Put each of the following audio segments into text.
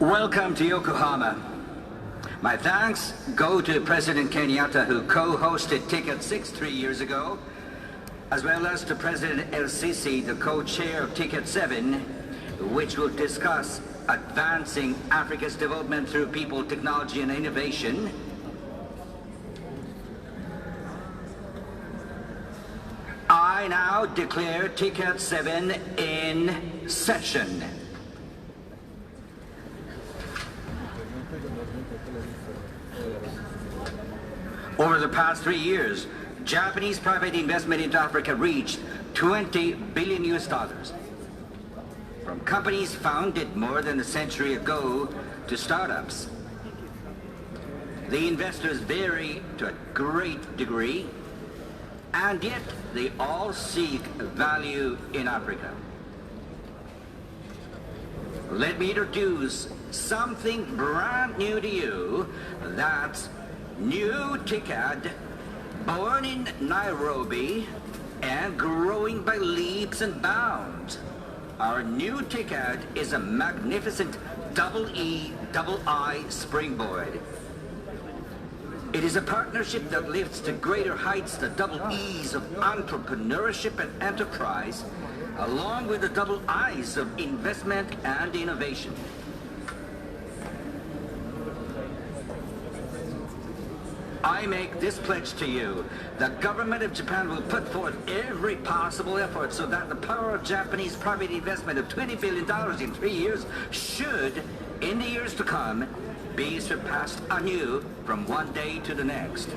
Welcome to Yokohama. My thanks go to President Kenyatta, who co-hosted Ticket 6 3 years ago, as well as to President El-Sisi, the co-chair of Ticket 7, which will discuss advancing Africa's development through people, technology, and innovation. I now declare Ticket 7 in session. Over the past 3 years, Japanese private investment into Africa reached $20 billion from companies founded more than a century ago to startups. The investors vary to a great degree, and yet they all seek value in Africa. Let me introduce something brand new to you. That's New Ticket, born in Nairobi and growing by leaps and bounds. Our New Ticket is a magnificent double E, double I springboard. It is a partnership that lifts to greater heights the double E's of entrepreneurship and enterprise, along with the double I's of investment and innovation. I make this pledge to you. The government of Japan will put forth every possible effort so that the power of Japanese private investment of $20 billion in 3 years should, in the years to come, be surpassed anew from one day to the next.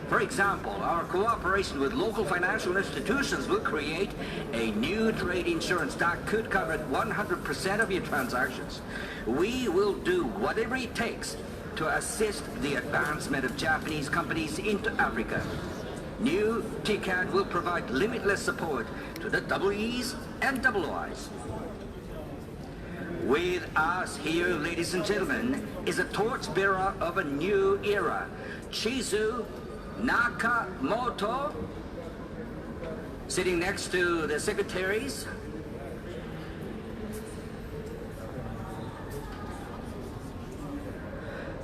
For example, our cooperation with local financial institutions will create a new trade insurance that could cover 100% of your transactions. We will do whatever it takes to assist the advancement of Japanese companies into Africa. New Ticket will provide limitless support to the double E's and double I's. With us here, ladies and gentlemen, is a torchbearer of a new era, Chizu Nakamoto, sitting next to the secretaries.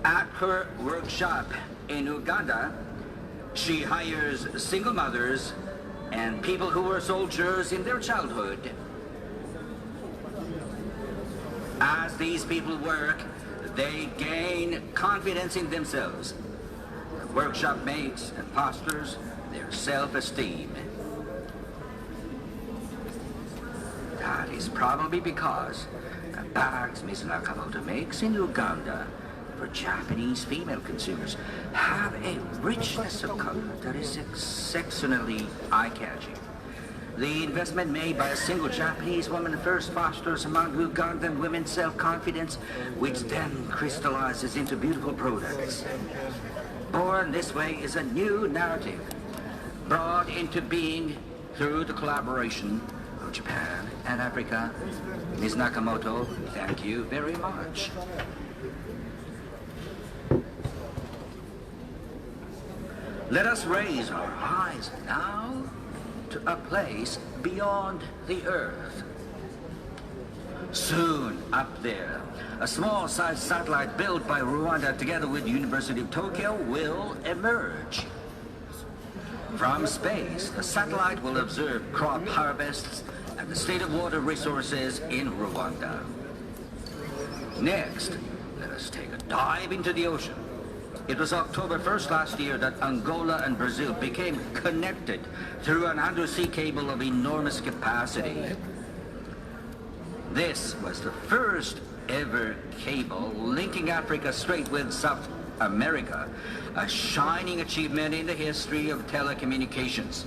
At her workshop in Uganda, she hires single mothers and people who were soldiers in their childhood. As these people work, they gain confidence in themselves. The workshop makes and fosters their self-esteem. That is probably because the bags Ms. Nakamoto makes in Uganda for Japanese female consumers have a richness of color that is exceptionally eye-catching. The investment made by a single Japanese woman first fosters among Ugandan women's self-confidence, which then crystallizes into beautiful products. Born this way is a new narrative, brought into being through the collaboration of Japan and Africa. Ms. Nakamoto, thank you very much. Let us raise our eyes now to a place beyond the earth. Soon, up there, a small-sized satellite built by Rwanda together with the University of Tokyo will emerge. From space, the satellite will observe crop harvests and the state of water resources in Rwanda. Next, let us take a dive into the ocean. It was October 1st last year that Angola and Brazil became connected through an undersea cable of enormous capacity. This was the first ever cable linking Africa straight with South America, a shining achievement in the history of telecommunications.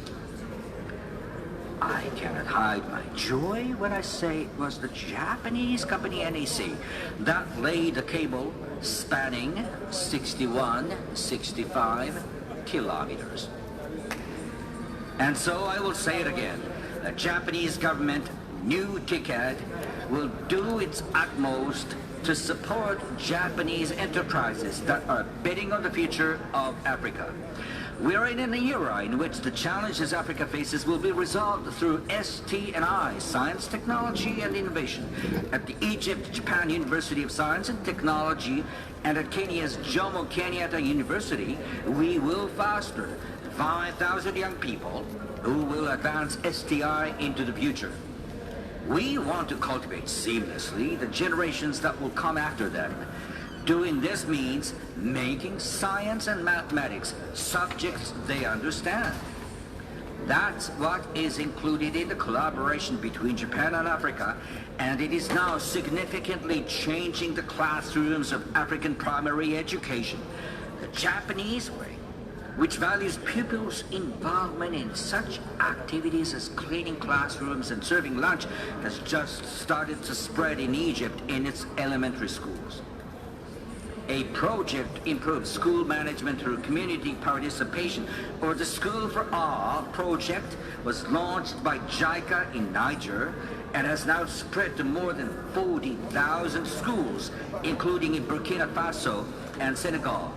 I cannot hide my joy when I say it was the Japanese company NEC that laid the cable spanning 65 kilometers. And so I will say it again, the Japanese government, New Ticket, will do its utmost to support Japanese enterprises that are betting on the future of Africa. We are in an era in which the challenges Africa faces will be resolved through ST&I, Science, Technology and Innovation, at the Egypt-Japan University of Science and Technology and at Kenya's Jomo Kenyatta University. We will foster 5,000 young people who will advance STI into the future. We want to cultivate seamlessly the generations that will come after them. Doing this means making science and mathematics subjects they understand. That's what is included in the collaboration between Japan and Africa, and it is now significantly changing the classrooms of African primary education. The Japanese way, which values pupils' involvement in such activities as cleaning classrooms and serving lunch, has just started to spread in Egypt in its elementary schools. A project improves school management through community participation, or the School for All project, was launched by JICA in Niger and has now spread to more than 40,000 schools, including in Burkina Faso and Senegal.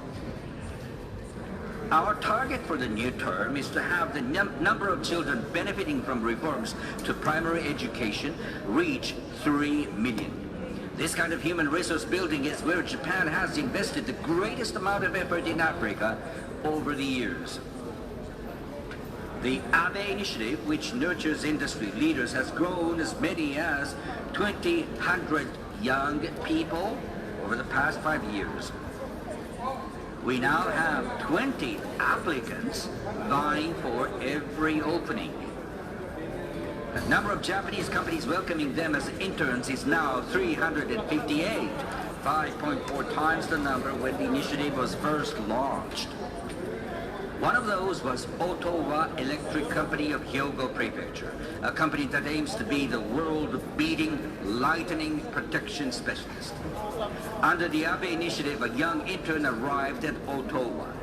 Our target for the new term is to have the number of children benefiting from reforms to primary education reach 3 million. This kind of human resource building is where Japan has invested the greatest amount of effort in Africa over the years. The Abe initiative, which nurtures industry leaders, has grown as many as 2,000 young people over the past 5 years. We now have 20 applicants vying for every opening. The number of Japanese companies welcoming them as interns is now 358, 5.4 times the number when the initiative was first launched. One of those was Otowa Electric Company of Hyogo Prefecture, a company that aims to be the world-beating lightning protection specialist. Under the Abe initiative, a young intern arrived at Otowa.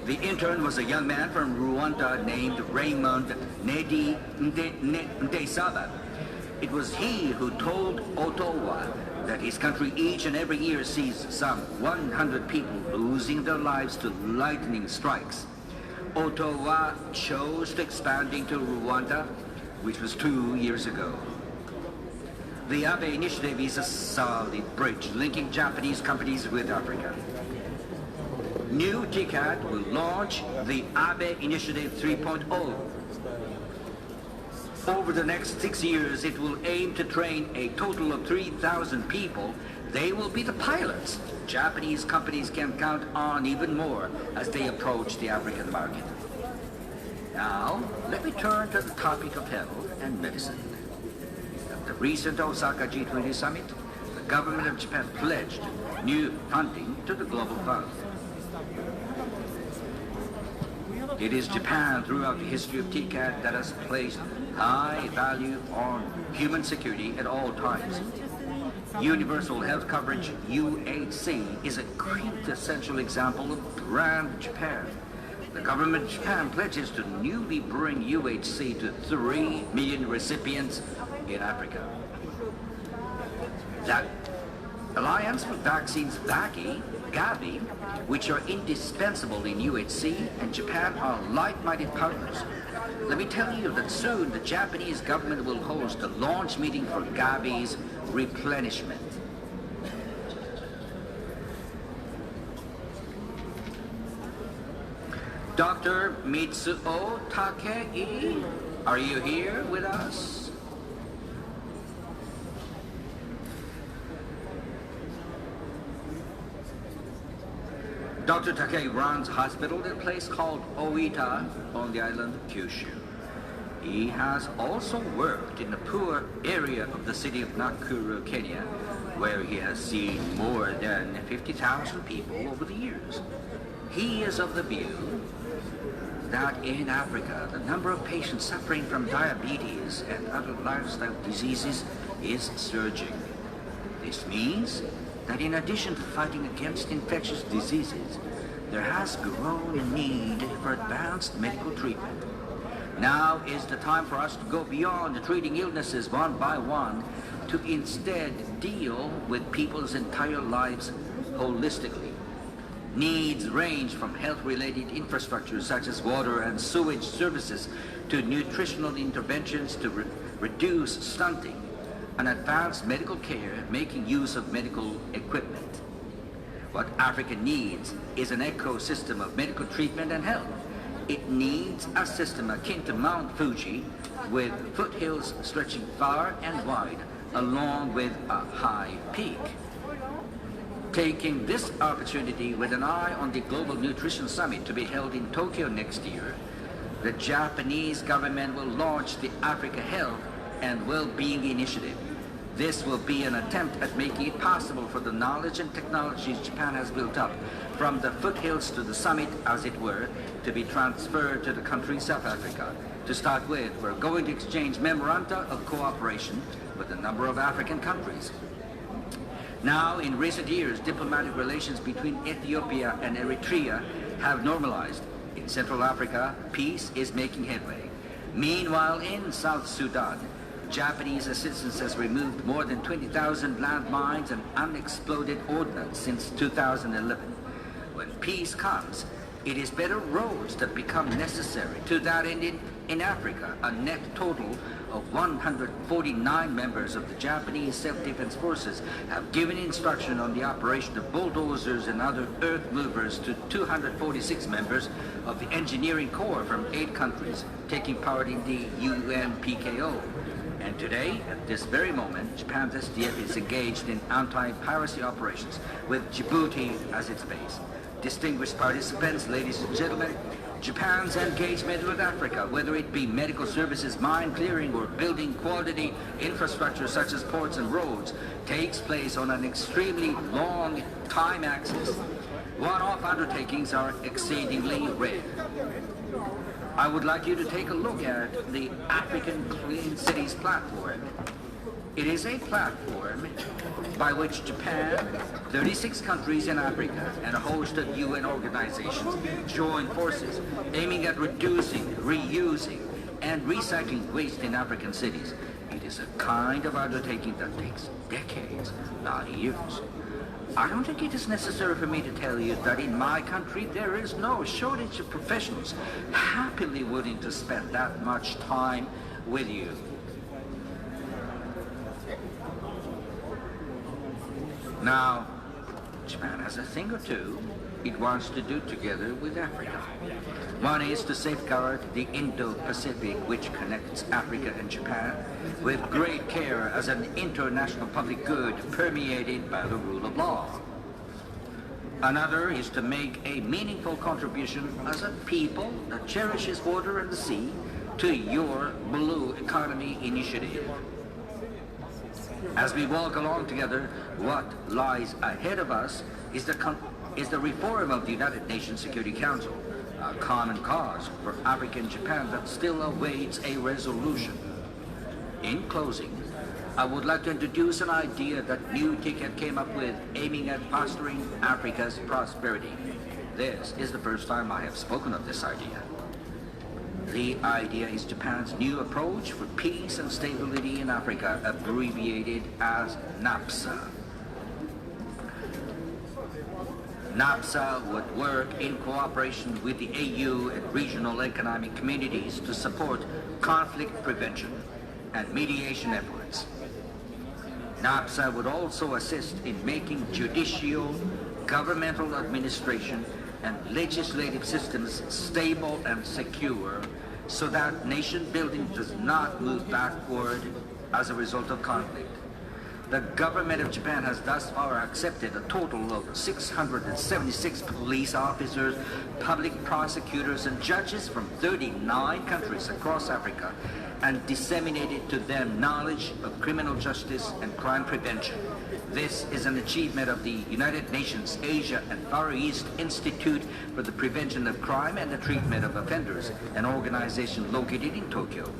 The intern was a young man from Rwanda named Raymond Ndesaba. It was he who told Otowa that his country each and every year sees some 100 people losing their lives to lightning strikes. Otowa chose to expand into Rwanda, which was 2 years ago. The Abe initiative is a solid bridge linking Japanese companies with Africa. New TCAT will launch the Abe Initiative 3.0. Over the next 6 years, it will aim to train a total of 3,000 people. They will be the pilots. Japanese companies can count on even more as they approach the African market. Now, let me turn to the topic of health and medicine. At the recent Osaka G20 summit, the government of Japan pledged new funding to the Global Fund. It is Japan throughout the history of TCAT that has placed high value on human security at all times. Universal health coverage, UHC, is a quintessential example of brand Japan. The government of Japan pledges to newly bring UHC to 3 million recipients in Africa. That alliance with vaccines Gavi, which are indispensable in UHC, and Japan are like-minded partners. Let me tell you that soon the Japanese government will host a launch meeting for Gavi's replenishment. Dr. Mitsuo Takei, are you here with us? Dr. Takei runs a hospital at a place called Oita on the island of Kyushu. He has also worked in the poor area of the city of Nakuru, Kenya, where he has seen more than 50,000 people over the years. He is of the view that in Africa, the number of patients suffering from diabetes and other lifestyle diseases is surging. This means that in addition to fighting against infectious diseases, there has grown a need for advanced medical treatment. Now is the time for us to go beyond treating illnesses one by one to instead deal with people's entire lives holistically. Needs range from health-related infrastructure such as water and sewage services to nutritional interventions to reduce stunting and advanced medical care making use of medical equipment. What Africa needs is an ecosystem of medical treatment and health. It needs a system akin to Mount Fuji with foothills stretching far and wide along with a high peak. Taking this opportunity with an eye on the Global Nutrition Summit to be held in Tokyo next year, the Japanese government will launch the Africa Health and Well-Being Initiative. This will be an attempt at making it possible for the knowledge and technologies Japan has built up from the foothills to the summit, as it were, to be transferred to the country South Africa. To start with, we're going to exchange memoranda of cooperation with a number of African countries. Now, in recent years, diplomatic relations between Ethiopia and Eritrea have normalized. In Central Africa, peace is making headway. Meanwhile, in South Sudan, Japanese assistance has removed more than 20,000 landmines and unexploded ordnance since 2011. When peace comes, it is better roads that become necessary. To that end, in Africa, a net total of 149 members of the Japanese Self-Defense Forces have given instruction on the operation of bulldozers and other earth movers to 246 members of the engineering corps from 8 countries taking part in the UNPKO. And today, at this very moment, Japan's SDF is engaged in anti-piracy operations with Djibouti as its base. Distinguished participants, ladies and gentlemen, Japan's engagement with Africa, whether it be medical services, mine clearing, or building quality infrastructure such as ports and roads, takes place on an extremely long time axis. One-off undertakings are exceedingly rare. I would like you to take a look at the African Clean Cities platform. It is a platform by which Japan, 36 countries in Africa, and a host of UN organizations join forces aiming at reducing, reusing, and recycling waste in African cities. It is a kind of undertaking that takes decades, not years. I don't think it is necessary for me to tell you that in my country there is no shortage of professionals happily willing to spend that much time with you. Now, Japan has a thing or two it wants to do together with Africa. One is to safeguard the Indo-Pacific, which connects Africa and Japan, with great care as an international public good permeated by the rule of law. Another is to make a meaningful contribution as a people that cherishes water and the sea to your Blue Economy Initiative. As we walk along together, what lies ahead of us is the reform of the United Nations Security Council, a common cause for Africa and Japan that still awaits a resolution. In closing, I would like to introduce an idea that New Ticket came up with aiming at fostering Africa's prosperity. This is the first time I have spoken of this idea. The idea is Japan's new approach for peace and stability in Africa, abbreviated as NAPSA. NAPSA would work in cooperation with the AU and regional economic communities to support conflict prevention and mediation efforts. NAPSA would also assist in making judicial, governmental administration, and legislative systems stable and secure so that nation building does not move backward as a result of conflict. The government of Japan has thus far accepted a total of 676 police officers, public prosecutors, and judges from 39 countries across Africa and disseminated to them knowledge of criminal justice and crime prevention. This is an achievement of the United Nations Asia and Far East Institute for the Prevention of Crime and the Treatment of Offenders, an organization located in Tokyo.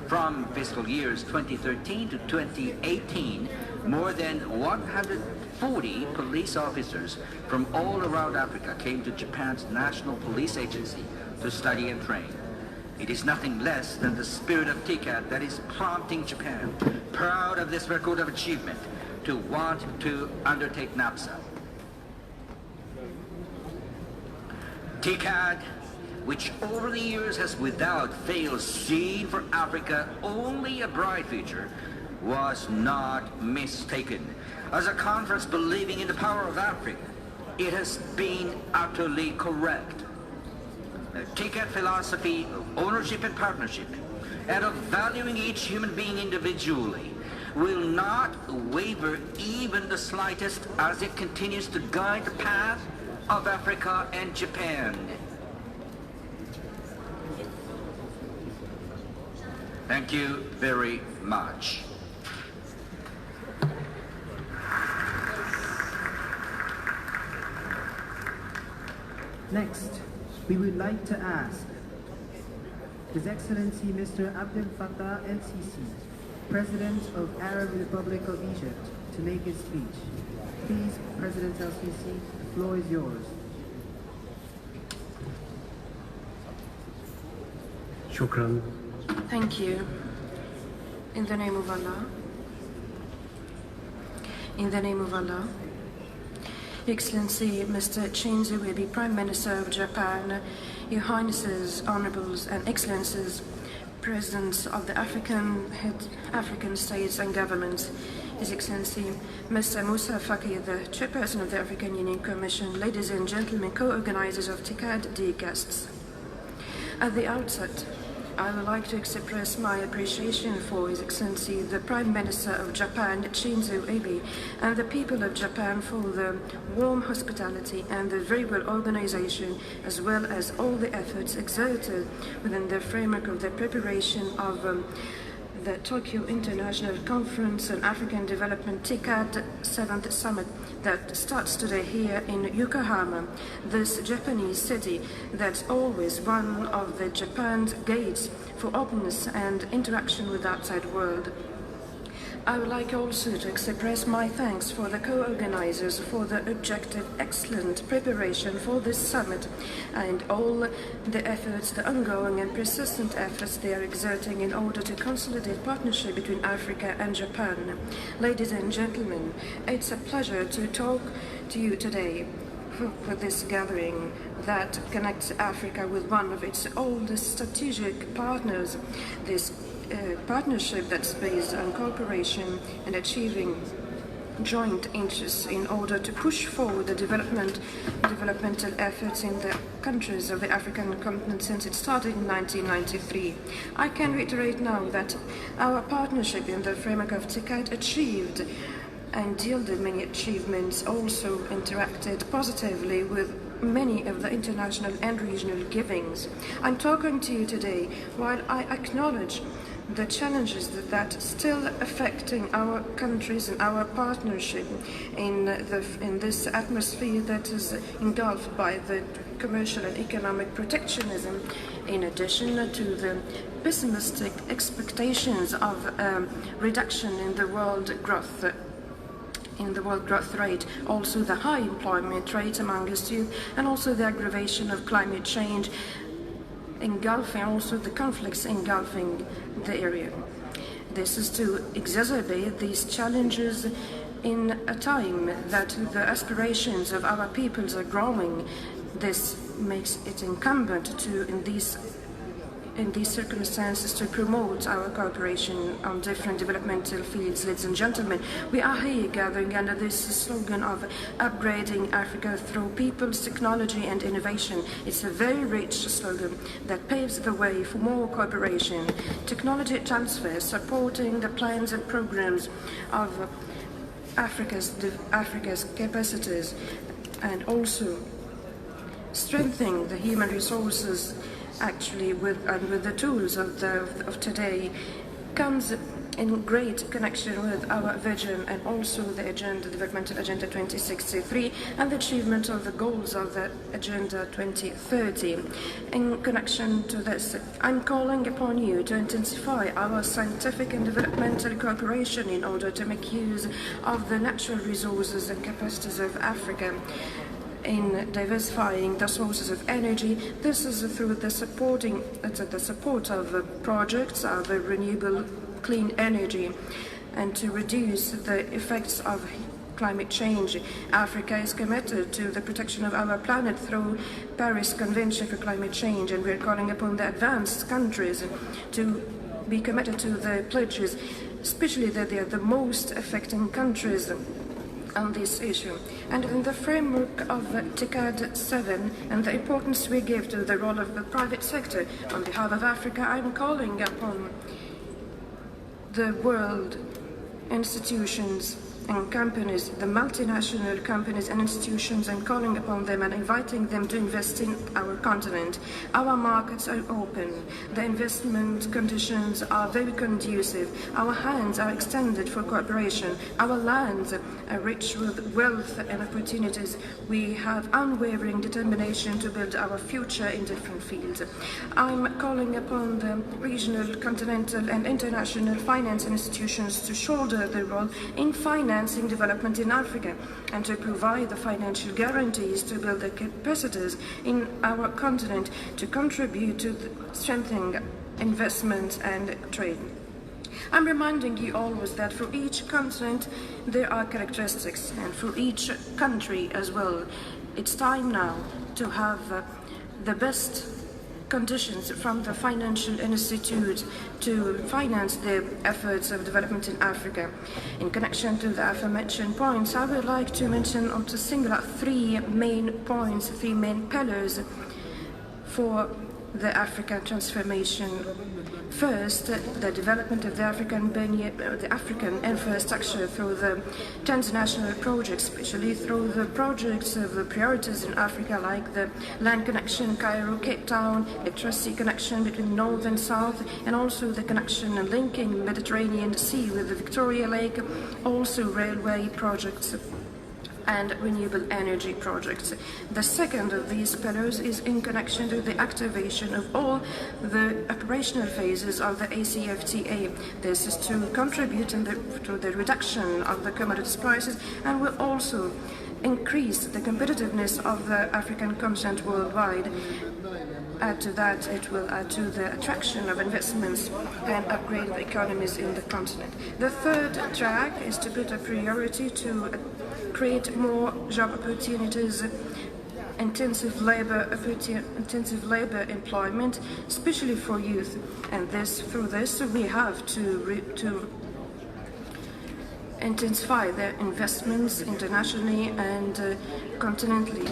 From fiscal years 2013 to 2018, more than 140 police officers from all around Africa came to Japan's National Police Agency to study and train. It is nothing less than the spirit of TICAD that is prompting Japan, proud of this record of achievement, to want to undertake NAPSA. TCAD, which over the years has without fail seen for Africa only a bright future, was not mistaken. As a conference believing in the power of Africa, it has been utterly correct. The TCAD philosophy of ownership and partnership, and of valuing each human being individually, will not waver even the slightest as it continues to guide the path of Africa and Japan. Thank you very much. Next, we would like to ask His Excellency Mr. Abdel Fattah El-Sisi, President of Arab Republic of Egypt, to make his speech. Please, President El-Sisi, the floor is yours. Shukran. Thank you. In the name of Allah. In the name of Allah. Excellency Mr. Shinzo Abe, Prime Minister of Japan, Your Highnesses, Honorables and Excellencies, Presidents of the African states and governments, His Excellency Mr. Moussa Faki, the Chairperson of the African Union Commission, ladies and gentlemen, co-organizers of TCAD, dear guests. At the outset, I would like to express my appreciation for His Excellency the Prime Minister of Japan, Shinzo Abe, and the people of Japan for the warm hospitality and the very well organization, as well as all the efforts exerted within the framework of the preparation of the Tokyo International Conference on African Development TCAD 7th Summit that starts today here in Yokohama, this Japanese city that's always one of the Japan's gates for openness and interaction with the outside world. I would like also to express my thanks for the co-organizers for the objective, excellent preparation for this summit and all the efforts, the ongoing and persistent efforts they are exerting in order to consolidate partnership between Africa and Japan. Ladies and gentlemen, it's a pleasure to talk to you today for this gathering that connects Africa with one of its oldest strategic partners, this partnership that's based on cooperation and achieving joint interests in order to push forward the developmental efforts in the countries of the African continent since it started in 1993. I can reiterate now that our partnership in the framework of TCAD achieved and yielded many achievements, also interacted positively with many of the international and regional givings. I'm talking to you today while I acknowledge the challenges that still affecting our countries and our partnership in this atmosphere that is engulfed by the commercial and economic protectionism, in addition to the pessimistic expectations of reduction in the world growth rate, also the high employment rate among its youth, and also the aggravation of climate change, engulfing also the conflicts engulfing the area. This is to exacerbate these challenges in a time that the aspirations of our peoples are growing. This makes it incumbent to, in these circumstances, to promote our cooperation on different developmental fields. Ladies and gentlemen, we are here gathering under this slogan of upgrading Africa through people's technology and innovation. It's a very rich slogan that paves the way for more cooperation, technology transfer, supporting the plans and programs of Africa's capacities, and also strengthening the human resources with the tools of today, comes in great connection with our vision and also the Developmental Agenda 2063 and the achievement of the goals of the Agenda 2030. In connection to this, I'm calling upon you to intensify our scientific and developmental cooperation in order to make use of the natural resources and capacities of Africa in diversifying the sources of energy. This is through the support of projects of renewable clean energy, and to reduce the effects of climate change. Africa is committed to the protection of our planet through Paris Convention for Climate Change, and we're calling upon the advanced countries to be committed to the pledges, especially that they are the most affecting countries on this issue. And in the framework of Decade 7 and the importance we give to the role of the private sector, on behalf of Africa, I'm calling upon the world institutions and companies, the multinational companies and institutions, and calling upon them and inviting them to invest in our continent. Our markets are open. The investment conditions are very conducive. Our hands are extended for cooperation. Our lands are rich with wealth and opportunities. We have unwavering determination to build our future in different fields. I'm calling upon the regional, continental, and international finance institutions to shoulder their role in financing development in Africa and to provide the financial guarantees to build the capacities in our continent to contribute to strengthening investment and trade. I'm reminding you always that for each continent there are characteristics, and for each country as well. It's time now to have the best conditions from the financial institute to finance the efforts of development in Africa. In connection to the aforementioned points, I would like to mention or to single out three main points, three main pillars for the African transformation. First, the development of the African infrastructure through the transnational projects, especially through the projects of the priorities in Africa, like the land connection Cairo-Cape Town, electricity connection between North and South, and also the connection and linking Mediterranean Sea with the Victoria Lake, also railway projects and renewable energy projects. The second of these pillars is in connection to the activation of all the operational phases of the ACFTA. This is to contribute to the reduction of the commodities prices and will also increase the competitiveness of the African continent worldwide. Add to that, it will add to the attraction of investments and upgrade the economies in the continent. The third track is to put a priority to create more job opportunities, intensive labor employment, especially for youth. And through this, we have to intensify their investments internationally and continentally.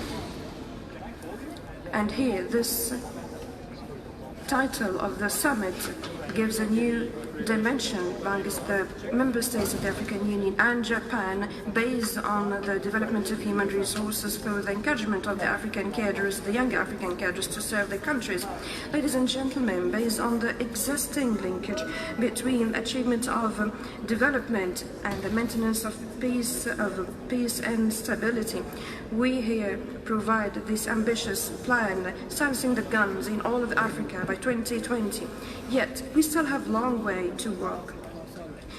And here, this title of the summit gives a new dimension amongst the member states of the African Union and Japan, based on the development of human resources through the encouragement of the African cadres, the young African cadres, to serve their countries. Ladies and gentlemen, based on the existing linkage between achievement of development and the maintenance of peace and stability, we here provide this ambitious plan, silencing the guns in all of Africa by 2020. Yet, we still have a long way to walk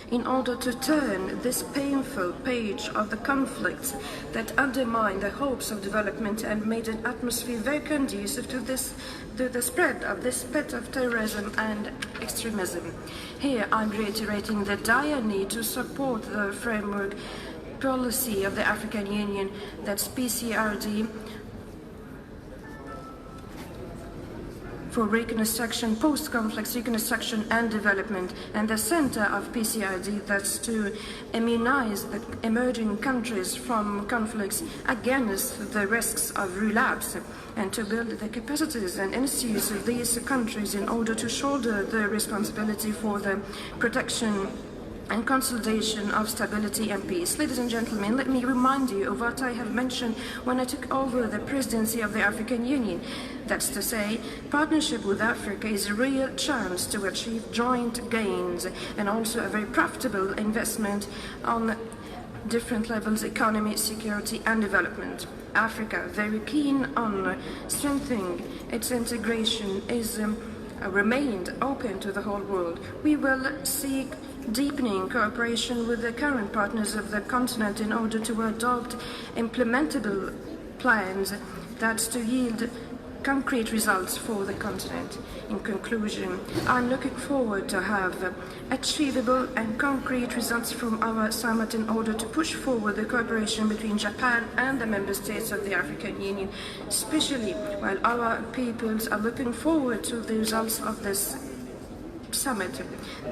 in order to turn this painful page of the conflicts that undermine the hopes of development and made an atmosphere very conducive to the spread of this pit of terrorism and extremism. Here, I'm reiterating the dire need to support the framework policy of the African Union, that's PCRD, for reconstruction, post-conflict reconstruction and development, and the center of PCRD, that's to immunize the emerging countries from conflicts against the risks of relapse, and to build the capacities and institutes of these countries in order to shoulder the responsibility for the protection and consolidation of stability and peace. Ladies and gentlemen, let me remind you of what I have mentioned when I took over the presidency of the African Union. That's to say, partnership with Africa is a real chance to achieve joint gains and also a very profitable investment on different levels: economy, security, and development. Africa, very keen on strengthening its integration, is remained open to the whole world. We will seek deepening cooperation with the current partners of the continent in order to adopt implementable plans that's to yield concrete results for the continent. In conclusion, I'm looking forward to have achievable and concrete results from our summit in order to push forward the cooperation between Japan and the member states of the African Union, especially while our peoples are looking forward to the results of this summit.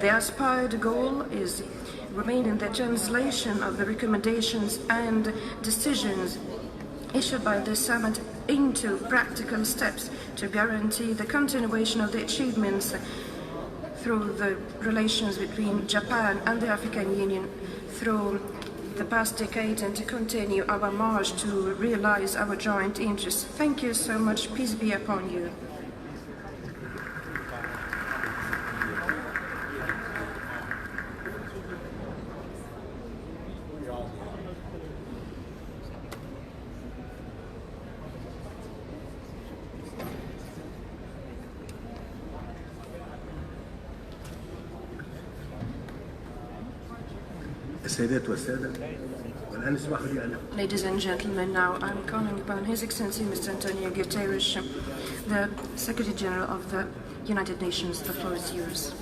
The aspired goal is remaining the translation of the recommendations and decisions issued by the summit into practical steps to guarantee the continuation of the achievements through the relations between Japan and the African Union through the past decade, and to continue our march to realize our joint interests. Thank you so much. Peace be upon you. Ladies and gentlemen, now I'm calling upon His Excellency Mr. Antonio Guterres, the Secretary General of the United Nations. The floor is yours.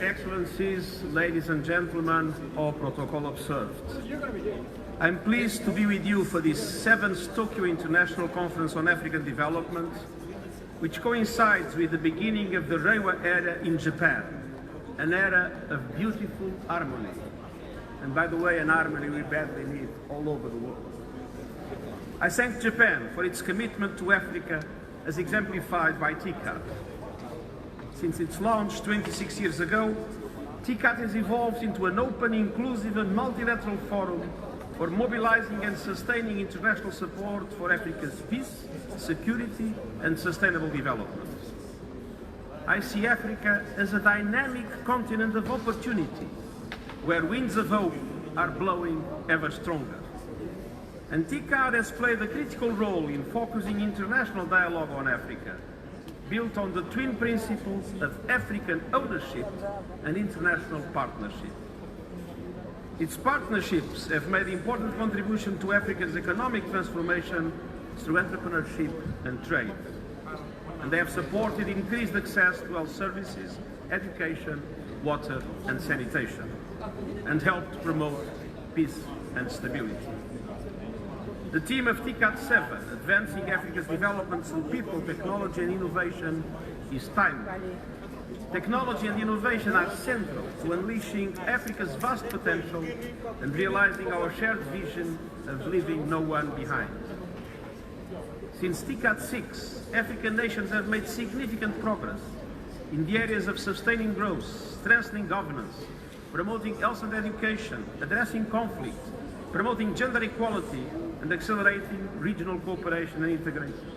Excellencies, ladies and gentlemen, all protocol observed. I'm pleased to be with you for this 7th Tokyo International Conference on African Development, which coincides with the beginning of the Reiwa era in Japan, an era of beautiful harmony. And by the way, an harmony we badly need all over the world. I thank Japan for its commitment to Africa as exemplified by TICAD. Since its launch 26 years ago, TICAD has evolved into an open, inclusive and multilateral forum for mobilizing and sustaining international support for Africa's peace, security and sustainable development. I see Africa as a dynamic continent of opportunity, where winds of hope are blowing ever stronger. And TICAD has played a critical role in focusing international dialogue on Africa, built on the twin principles of African ownership and international partnership. Its partnerships have made important contribution to Africa's economic transformation through entrepreneurship and trade. And they have supported increased access to health services, education, water and sanitation, and helped promote peace and stability. The team of TICAD 7, Advancing Africa's Development Through People, Technology and Innovation, is timely. Technology and innovation are central to unleashing Africa's vast potential and realizing our shared vision of leaving no one behind. Since TICAD 6, African nations have made significant progress in the areas of sustaining growth, strengthening governance, promoting health and education, addressing conflict, promoting gender equality, and accelerating regional cooperation and integration.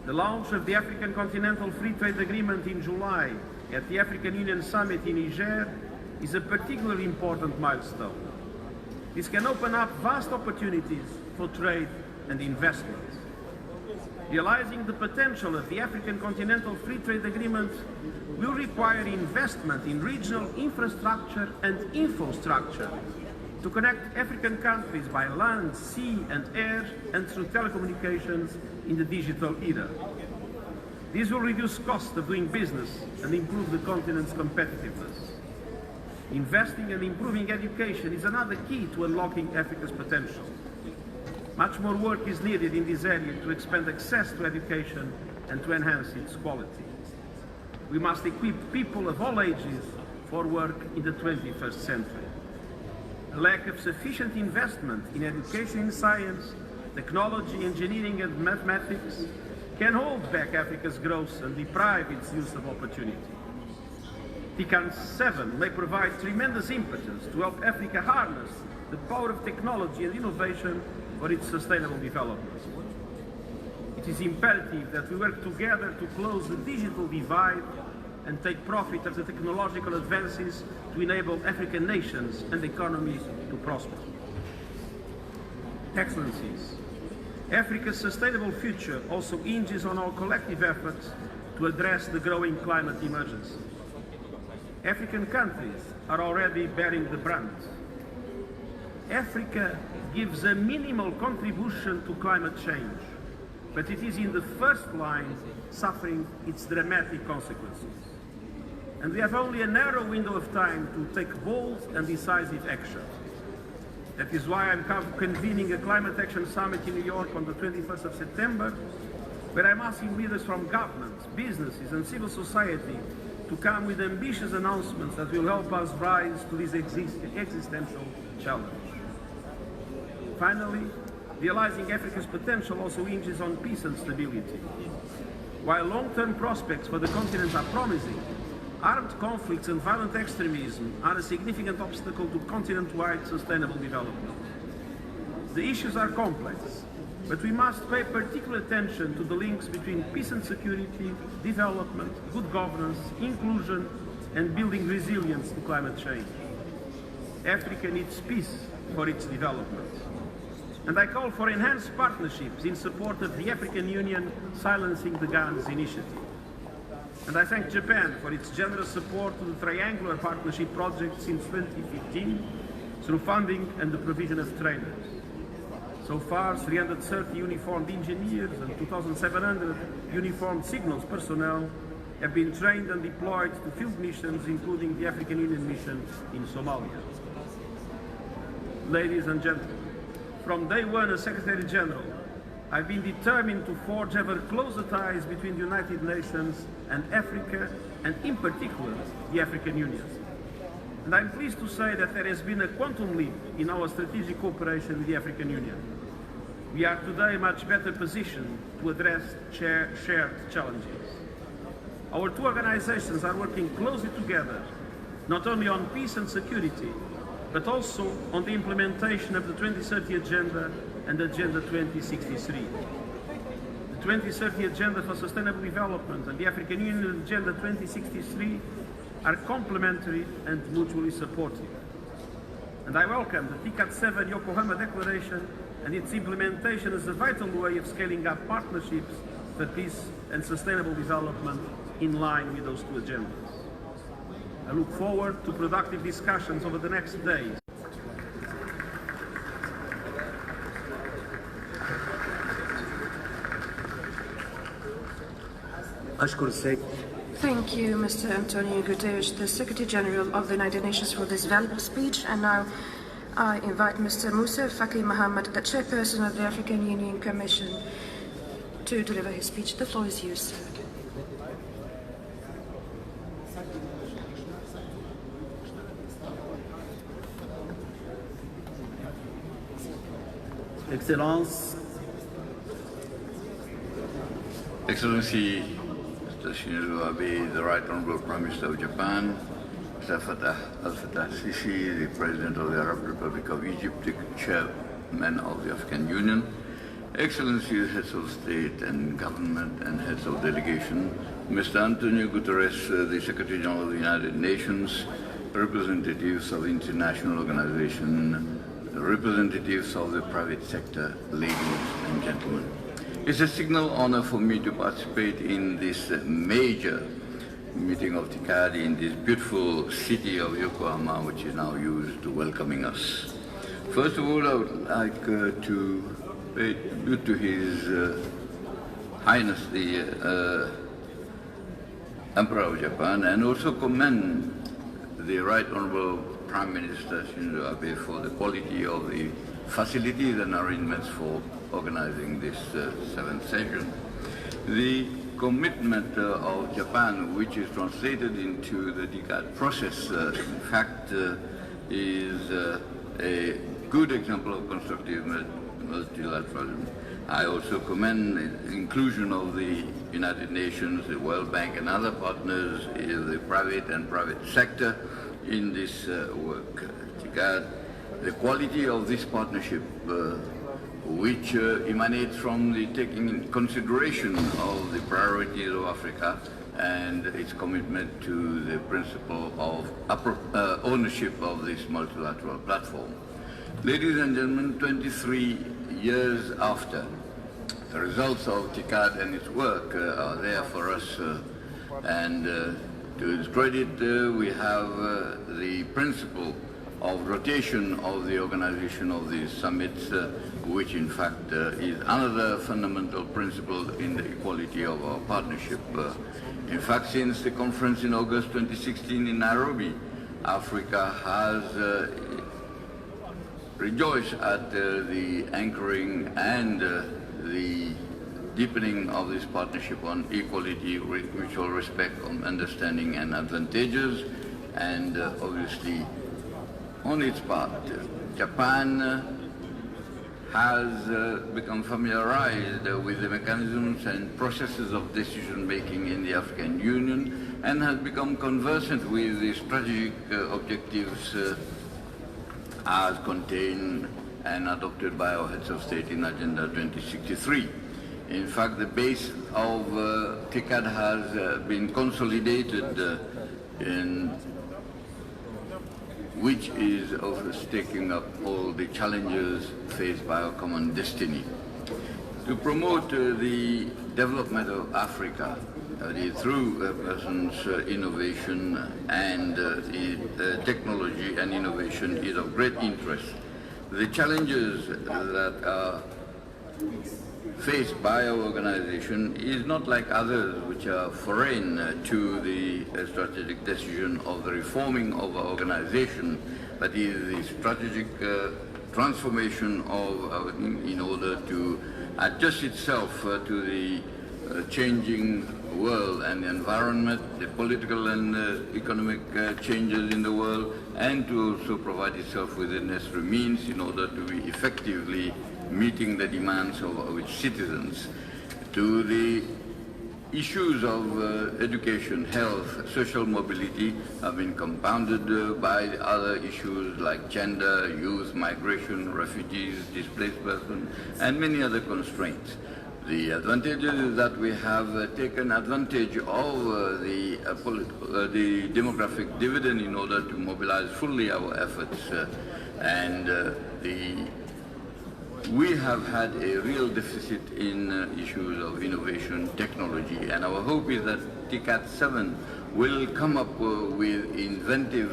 The launch of the African Continental Free Trade Agreement in July at the African Union Summit in Niger is a particularly important milestone. This can open up vast opportunities for trade and investment. Realizing the potential of the African Continental Free Trade Agreement will require investment in regional infrastructure and infrastructure to connect African countries by land, sea and air and through telecommunications in the digital era. This will reduce costs of doing business and improve the continent's competitiveness. Investing and improving education is another key to unlocking Africa's potential. Much more work is needed in this area to expand access to education and to enhance its quality. We must equip people of all ages for work in the 21st century. A lack of sufficient investment in education in science, technology, engineering and mathematics can hold back Africa's growth and deprive its youth of opportunity. TICAD 7 may provide tremendous impetus to help Africa harness the power of technology and innovation for its sustainable development. It is imperative that we work together to close the digital divide and take profit of the technological advances to enable African nations and economies to prosper. Excellencies, Africa's sustainable future also hinges on our collective efforts to address the growing climate emergency. African countries are already bearing the brunt. Africa gives a minimal contribution to climate change, but it is in the first line suffering its dramatic consequences. And we have only a narrow window of time to take bold and decisive action. That is why I'm convening a Climate Action Summit in New York on the 21st of September, where I'm asking leaders from governments, businesses and civil society to come with ambitious announcements that will help us rise to this existential challenge. Finally, realizing Africa's potential also hinges on peace and stability. While long-term prospects for the continent are promising, armed conflicts and violent extremism are a significant obstacle to continent-wide sustainable development. The issues are complex, but we must pay particular attention to the links between peace and security, development, good governance, inclusion, and building resilience to climate change. Africa needs peace for its development. And I call for enhanced partnerships in support of the African Union Silencing the Guns initiative. And I thank Japan for its generous support to the Triangular Partnership project since 2015 through funding and the provision of trainers. So far, 330 uniformed engineers and 2,700 uniformed signals personnel have been trained and deployed to field missions, including the African Union mission in Somalia. Ladies and gentlemen, from day one as Secretary General, I've been determined to forge ever closer ties between the United Nations and Africa, and in particular, the African Union. And I'm pleased to say that there has been a quantum leap in our strategic cooperation with the African Union. We are today much better positioned to address shared challenges. Our two organizations are working closely together, not only on peace and security, but also on the implementation of the 2030 Agenda and Agenda 2063. The 2030 Agenda for Sustainable Development and the African Union Agenda 2063 are complementary and mutually supportive. And I welcome the TICAD 7 Yokohama Declaration and its implementation as a vital way of scaling up partnerships for peace and sustainable development in line with those two agendas. I look forward to productive discussions over the next days. Thank you, Mr. Antonio Guterres, the Secretary General of the United Nations, for this valuable speech. And now I invite Mr. Musa Faki Mohammed, the Chairperson of the African Union Commission, to deliver his speech. The floor is yours, sir. Excellency Mr. Shinzo Abe, the Right Honorable Prime Minister of Japan, Mr. Fattah al-Fattah Sisi, the President of the Arab Republic of Egypt, the Chairman of the African Union, Excellencies, Heads of State and Government and Heads of Delegation, Mr. Antonio Guterres, the Secretary General of the United Nations, representatives of international organizations, representatives of the private sector, ladies and gentlemen. It's a signal honor for me to participate in this major meeting of TICAD in this beautiful city of Yokohama, which is now used to welcoming us. First of all, I would like to pay tribute to His Highness the Emperor of Japan, and also commend the Right Honorable Prime Minister Shinzo Abe for the quality of the facilities and arrangements for organizing this 7th session. The commitment of Japan, which is translated into the TICAD process, in fact, is a good example of constructive multilateralism. I also commend the inclusion of the United Nations, the World Bank and other partners, the private and private sector in this work. TICAD, the quality of this partnership which emanates from the taking in consideration of the priorities of Africa and its commitment to the principle of ownership of this multilateral platform. Ladies and gentlemen, 23 years after, the results of TICAD and its work are there for us, and to its credit, we have the principle of rotation of the organization of these summits, which in fact is another fundamental principle in the equality of our partnership. In fact, since the conference in August 2016 in Nairobi, Africa has rejoiced at the anchoring and the deepening of this partnership on equality, mutual respect, on understanding and advantages, and obviously on its part, Japan has become familiarized with the mechanisms and processes of decision-making in the African Union and has become conversant with the strategic objectives as contained and adopted by our heads of state in Agenda 2063. In fact, the base of TICAD has been consolidated which is of taking up all the challenges faced by our common destiny. To promote the development of Africa through persons' innovation and technology and innovation is of great interest. The challenges that are faced by our organization is not like others which are foreign to the strategic decision of the reforming of our organization, but is the strategic transformation of in order to adjust itself to the changing world and the environment, the political and economic changes in the world, and to also provide itself with the necessary means in order to be effectively meeting the demands of its citizens. To the issues of education, health, social mobility have been compounded by other issues like gender, youth, migration, refugees, displaced persons, and many other constraints. The advantages is that we have taken advantage of the demographic dividend in order to mobilize fully our efforts, we have had a real deficit in issues of innovation technology, and our hope is that TICAD 7 will come up with inventive,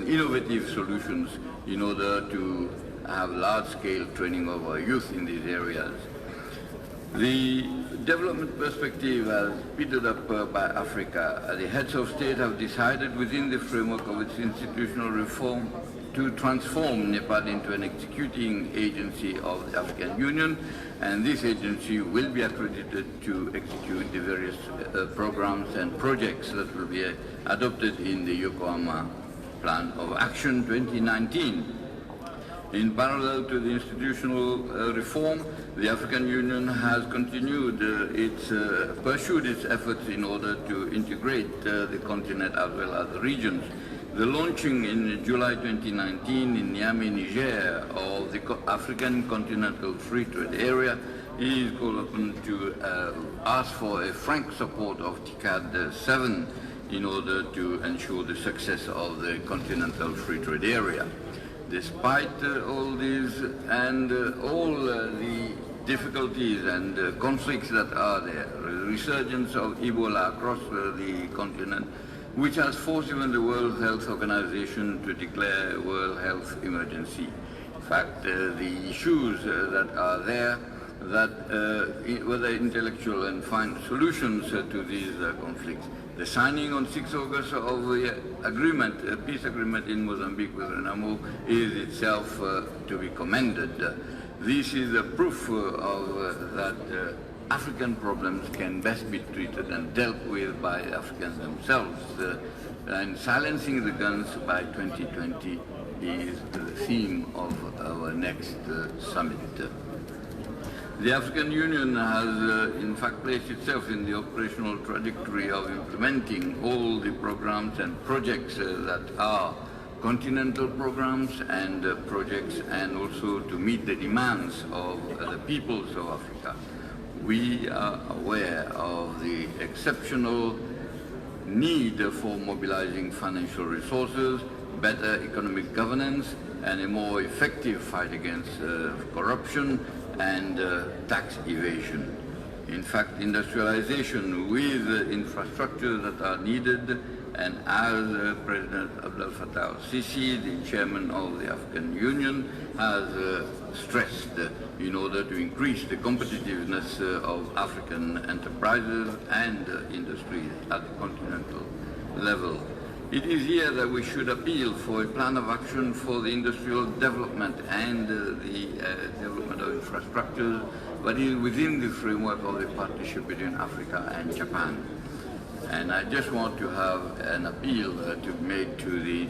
innovative solutions in order to have large-scale training of our youth in these areas. The development perspective as speeded up by Africa, the heads of state have decided within the framework of its institutional reform to transform NEPAD into an executing agency of the African Union, and this agency will be accredited to execute the various programs and projects that will be adopted in the Yokohama Plan of Action 2019. In parallel to the institutional reform, the African Union has continued pursued its efforts in order to integrate the continent as well as the regions. The launching in July 2019 in Niamey, Niger, of the African Continental Free Trade Area is called upon to ask for a frank support of TICAD 7 in order to ensure the success of the Continental Free Trade Area. Despite all these and all the difficulties and conflicts that are there, the resurgence of Ebola across the continent, which has forced even the World Health Organization to declare a World Health Emergency. In fact, the issues that are there, that whether intellectual and find solutions to these conflicts. The signing on 6 August of the agreement, a peace agreement in Mozambique with Renamo, is itself to be commended. This is a proof of that African problems can best be treated and dealt with by Africans themselves. And silencing the guns by 2020 is the theme of our next summit. The African Union has in fact placed itself in the operational trajectory of implementing all the programs and projects that are continental programs and projects, and also to meet the demands of the peoples of Africa. We are aware of the exceptional need for mobilizing financial resources, better economic governance, and a more effective fight against corruption and tax evasion. in fact, industrialization with infrastructure that are needed, and as President Abdel Fattah al-Sisi, the chairman of the African Union, has stressed in order to increase the competitiveness of African enterprises and industries at the continental level. It is here that we should appeal for a plan of action for the industrial development and the development of infrastructures, but is within the framework of the partnership between Africa and Japan. And I just want to have an appeal to be made to the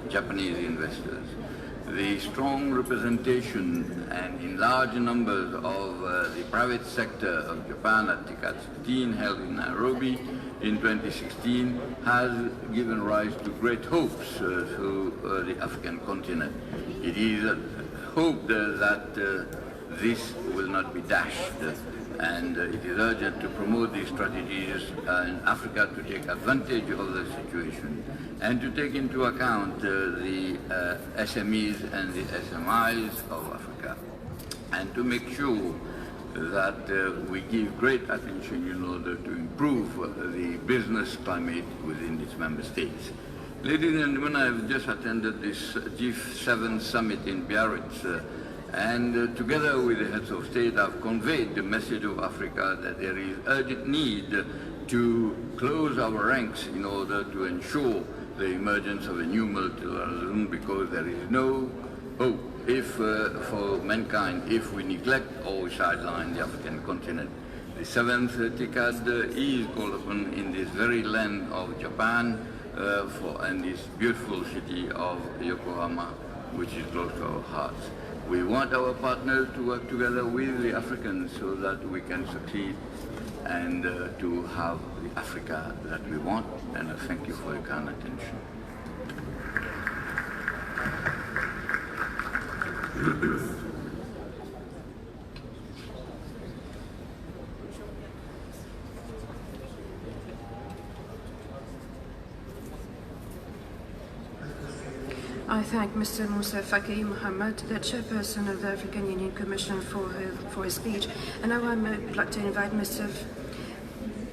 Japanese investors. The strong representation and in large numbers of the private sector of Japan at TICAD 15 held in Nairobi in 2016 has given rise to great hopes to the African continent. It is hoped that this will not be dashed, and it is urgent to promote these strategies in Africa to take advantage of the situation and to take into account the SMEs and the SMIs of Africa, and to make sure that we give great attention in order to improve the business climate within its member states. Ladies and gentlemen, I have just attended this G7 summit in Biarritz, and together with the heads of state, I've conveyed the message of Africa that there is urgent need to close our ranks in order to ensure the emergence of a new multilateralism, because there is no hope for mankind if we neglect or we sideline the African continent. The 7th TICAD is called upon in this very land of Japan and this beautiful city of Yokohama, which is close to our hearts. We want our partners to work together with the Africans so that we can succeed and to have the Africa that we want. And I thank you for your kind attention. I thank Mr. Musa Faki Mohammed, the chairperson of the African Union Commission, for his speech. And now I would like to invite Mr.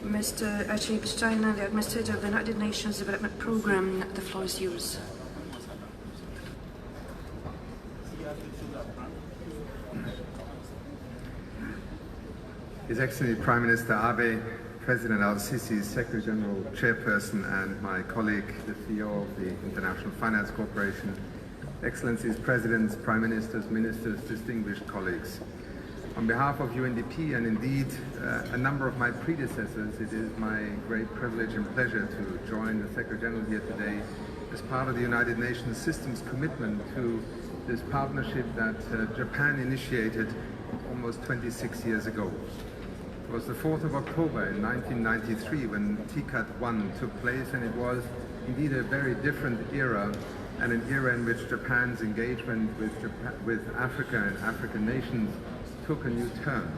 Achib Steiner, the administrator of the United Nations Development Programme. The floor is yours. His Excellency Prime Minister Abe, President al-Sisi, Secretary General, Chairperson, and my colleague, the CEO of the International Finance Corporation, Excellencies, Presidents, Prime Ministers, Ministers, distinguished colleagues. On behalf of UNDP and indeed a number of my predecessors, it is my great privilege and pleasure to join the Secretary General here today as part of the United Nations system's commitment to this partnership that Japan initiated almost 26 years ago. It was the 4th of October in 1993 when TICAD 1 took place, and it was indeed a very different era, and an era in which Japan's engagement with Africa and African nations took a new turn.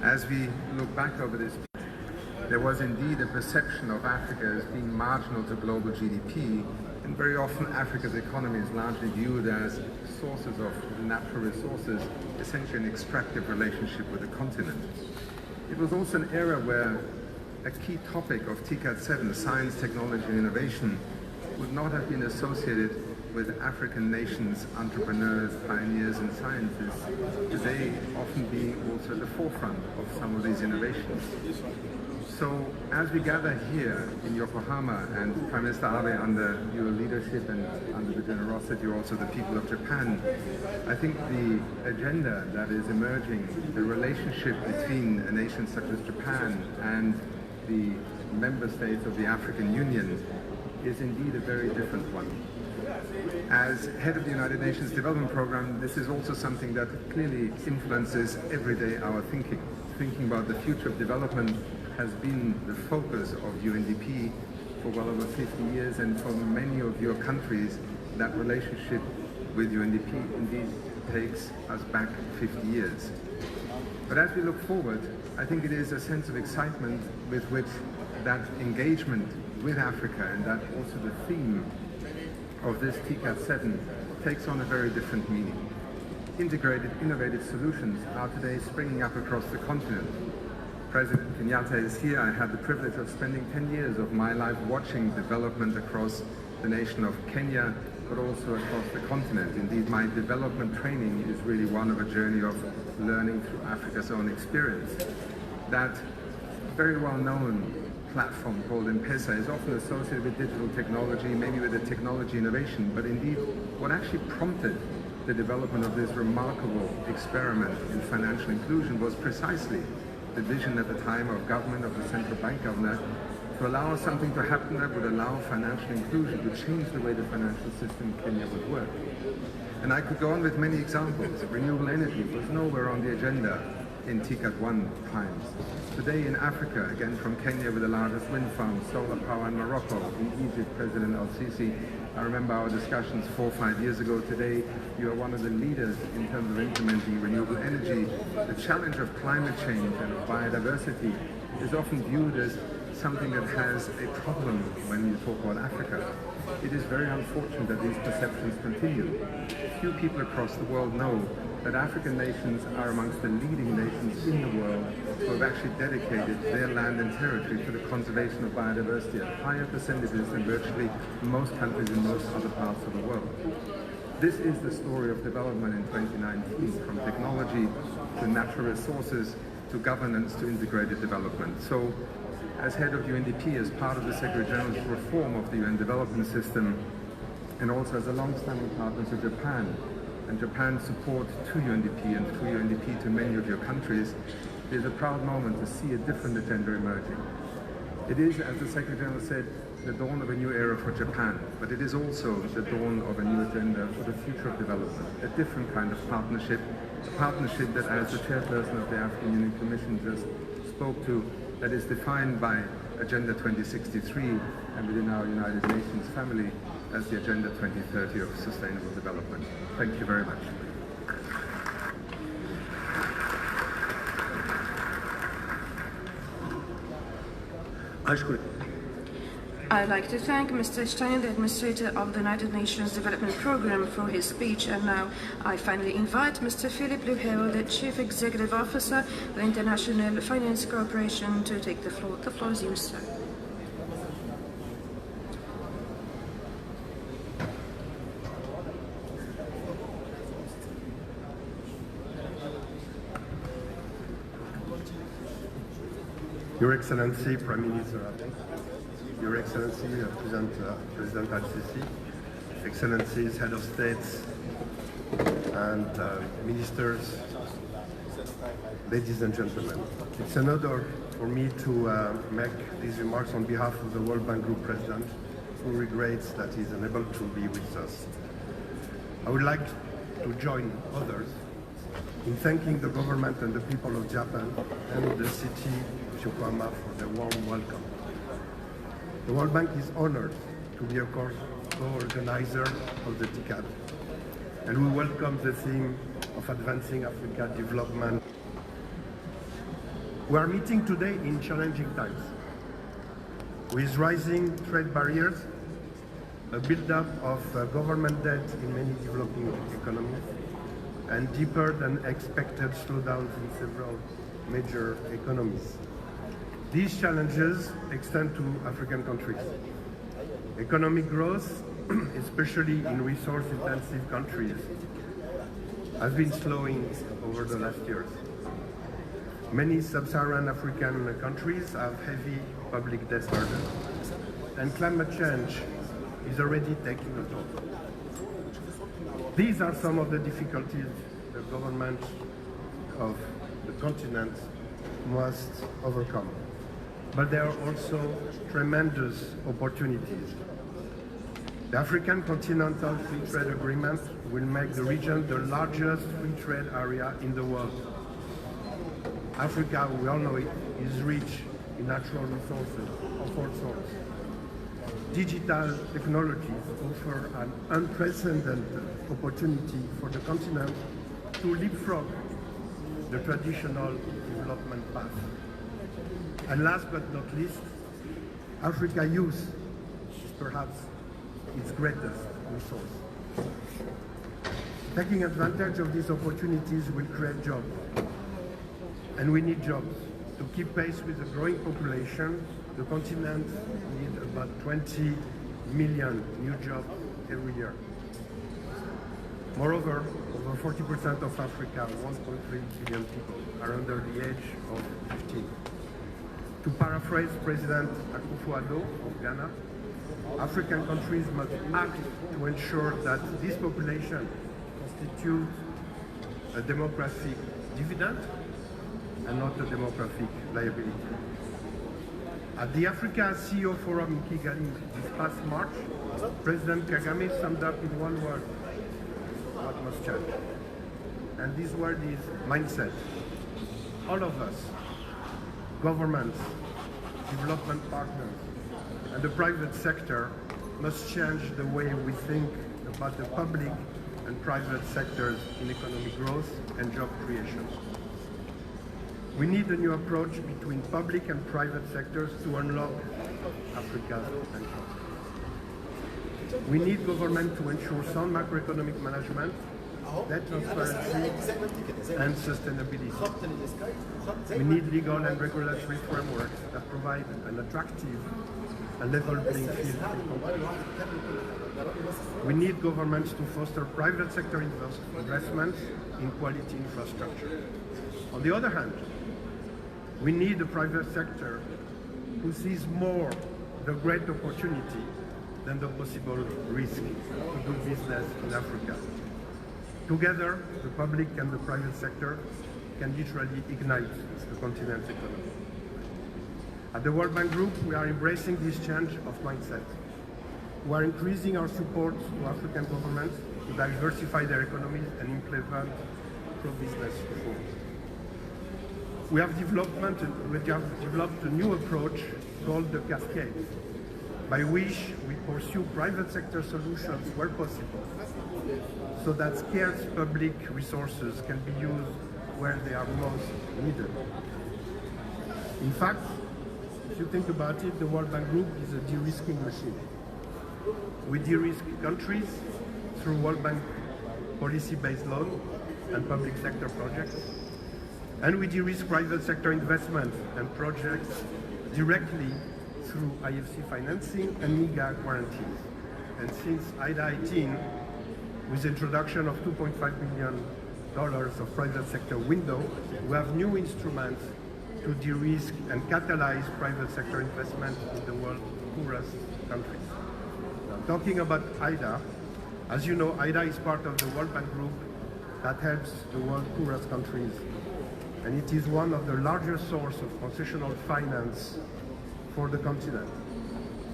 As we look back over this, there was indeed a perception of Africa as being marginal to global GDP, and very often Africa's economy is largely viewed as sources of natural resources, essentially an extractive relationship with the continent. It was also an era where a key topic of TICAD 7, science, technology, and innovation, would not have been associated with African nations, entrepreneurs, pioneers, and scientists, today often being also at the forefront of some of these innovations. So as we gather here in Yokohama, and Prime Minister Abe, under your leadership and under the generosity also the people of Japan, I think the agenda that is emerging, the relationship between a nation such as Japan and the member states of the African Union is indeed a very different one. As head of the United Nations Development Programme, this is also something that clearly influences every day our thinking. Thinking about the future of development has been the focus of UNDP for well over 50 years, and for many of your countries, that relationship with UNDP indeed takes us back 50 years. But as we look forward, I think it is a sense of excitement with which that engagement with Africa, and that also the theme of this TICAD 7 takes on a very different meaning. Integrated, innovative solutions are today springing up across the continent. President Kenyatta is here. I had the privilege of spending 10 years of my life watching development across the nation of Kenya, but also across the continent. Indeed, my development training is really one of a journey of learning through Africa's own experience. That very well-known platform called M-Pesa is often associated with digital technology, maybe with a technology innovation, but indeed what actually prompted the development of this remarkable experiment in financial inclusion was precisely the vision at the time of government, of the central bank governor, to allow something to happen that would allow financial inclusion to change the way the financial system in Kenya would work. And I could go on with many examples. Renewable energy was nowhere on the agenda in TICAD 1 times. Today in Africa, again from Kenya with the largest wind farm, solar power in Morocco, in Egypt, President Al-Sisi. I remember our discussions 4 or 5 years ago. Today, you are one of the leaders in terms of implementing renewable energy. The challenge of climate change and of biodiversity is often viewed as something that has a problem when you talk about Africa. It is very unfortunate that these perceptions continue. Few people across the world know that African nations are amongst the leading nations in the world who have actually dedicated their land and territory to the conservation of biodiversity at higher percentages than virtually most countries in most other parts of the world. This is the story of development in 2019, from technology to natural resources to governance to integrated development. So, as head of UNDP, as part of the Secretary General's reform of the UN development system, and also as a long-standing partner to Japan, and Japan's support to UNDP and through UNDP to many of your countries, it is a proud moment to see a different agenda emerging. It is, as the Secretary General said, the dawn of a new era for Japan, but it is also the dawn of a new agenda for the future of development, a different kind of partnership, a partnership that, as the chairperson of the African Union Commission just spoke to, that is defined by Agenda 2063 and within our United Nations family as the Agenda 2030 of Sustainable Development. Thank you very much. I'd like to thank Mr. Stein, the Administrator of the United Nations Development Programme, for his speech, and now I finally invite Mr. Philip Luhel, the Chief Executive Officer of the International Finance Corporation, to take the floor. The floor is yours, sir. Your Excellency, Prime Minister Abe, Your Excellency, President Al-Sisi, Excellencies, Head of States, and Ministers, ladies and gentlemen. It's an honor for me to make these remarks on behalf of the World Bank Group President, who regrets that he is unable to be with us. I would like to join others in thanking the government and the people of Japan and the city of Yokohama for their warm welcome. The World Bank is honored to be a co-organizer of the TICAD, and we welcome the theme of advancing Africa development. We are meeting today in challenging times, with rising trade barriers, a build-up of government debt in many developing economies, and deeper than expected slowdowns in several major economies. These challenges extend to African countries. Economic growth, especially in resource-intensive countries, has been slowing over the last years. Many sub-Saharan African countries have heavy public debt burden, and climate change is already taking a toll. These are some of the difficulties the government of the continent must overcome. But there are also tremendous opportunities. The African Continental Free Trade Agreement will make the region the largest free trade area in the world. Africa, we all know it, is rich in natural resources of all sorts. Digital technologies offer an unprecedented opportunity for the continent to leapfrog the traditional development path. And last but not least, Africa youth is perhaps its greatest resource. Taking advantage of these opportunities will create jobs. And we need jobs To keep pace with the growing population, the continent needs about 20 million new jobs every year. Moreover, over 40% of Africa, 1.3 billion people, are under the age of 15. To paraphrase President Akufo-Addo of Ghana, African countries must act to ensure that this population constitutes a demographic dividend and not a demographic liability. At the Africa CEO Forum in Kigali this past March, President Kagame summed up in one word what must change. And this word is mindset. All of us, governments, development partners, and the private sector must change the way we think about the public and private sectors in economic growth and job creation. We need a new approach between public and private sectors to unlock Africa's potential. We need government to ensure sound macroeconomic management, debt transparency, and sustainability. We need legal and regulatory frameworks that provide an attractive and level playing field for companies. We need governments to foster private sector investments in quality infrastructure. On the other hand, we need a private sector who sees more the great opportunity than the possible risk to do business in Africa. Together, the public and the private sector can literally ignite the continent's economy. At the World Bank Group, we are embracing this change of mindset. We are increasing our support to African governments to diversify their economies and implement pro-business reforms. We have developed a new approach called the Cascade, by which we pursue private sector solutions where possible, so that scarce public resources can be used where they are most needed. In fact, if you think about it, the World Bank Group is a de-risking machine. We de-risk countries through World Bank policy-based loan and public sector projects, and we de-risk private sector investment and projects directly through IFC financing and NIGA guarantees. And since IDA 18, with the introduction of $2.5 billion of private sector window, we have new instruments to de-risk and catalyze private sector investment in the world's poorest countries. Now, talking about IDA, as you know, IDA is part of the World Bank Group that helps the world's poorest countries, and it is one of the largest sources of concessional finance for the continent.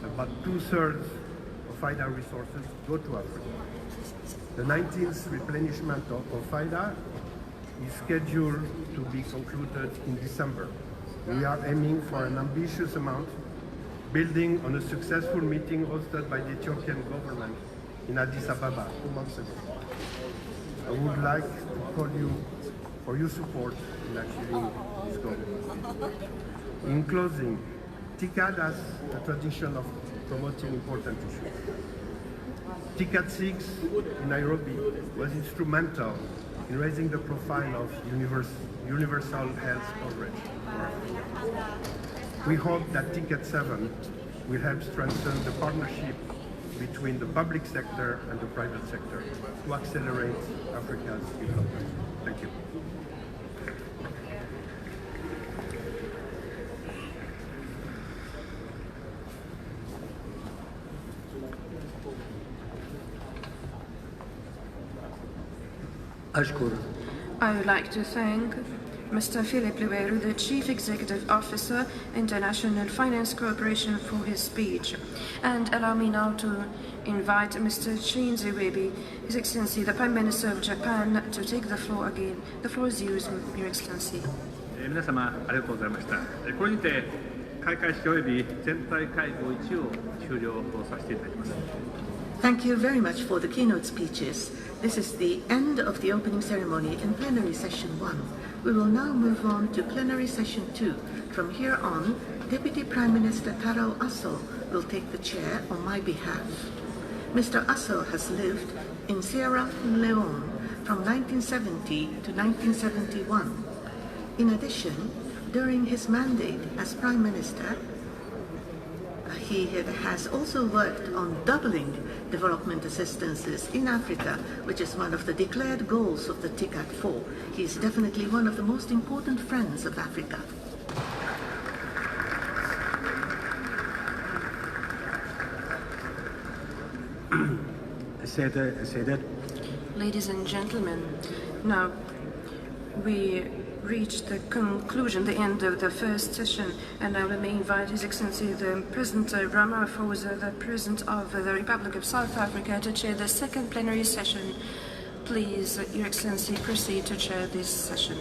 About 2/3 of IDA resources go to Africa. The 19th replenishment of IDA is scheduled to be concluded in December. We are aiming for an ambitious amount, building on a successful meeting hosted by the Ethiopian government in Addis Ababa 2 months ago. I would like to call you for your support in achieving this goal. In closing, TICAD has a tradition of promoting important issues. TICAD 6 in Nairobi was instrumental in raising the profile of universal health coverage for Africa. We hope that TICAD 7 will help strengthen the partnership between the public sector and the private sector to accelerate Africa's development. Thank you. I would like to thank Mr. Philip Luberu, the Chief Executive Officer, International Finance Corporation, for his speech. And allow me now to invite Mr. Shinzo Abe, His Excellency, the Prime Minister of Japan, to take the floor again. The floor is yours, Your Excellency. 皆様ありがとうございました。これにて開会式及び全体会合1を終了させていただきます。 Thank you very much for the keynote speeches. This is the end of the opening ceremony in plenary session 1. We will now move on to plenary session 2. From here on, Deputy Prime Minister Taro Aso will take the chair on my behalf. Mr. Aso has lived in Sierra Leone from 1970 to 1971. In addition, during his mandate as Prime Minister, he has also worked on doubling development assistances in Africa, which is one of the declared goals of the TICAD 4. He is definitely one of the most important friends of Africa. Ladies and gentlemen, now we reached the conclusion, the end of the first session, and now we may invite His Excellency the President Ramaphosa, the President of the Republic of South Africa, to chair the second plenary session. Please, Your Excellency, proceed to chair this session.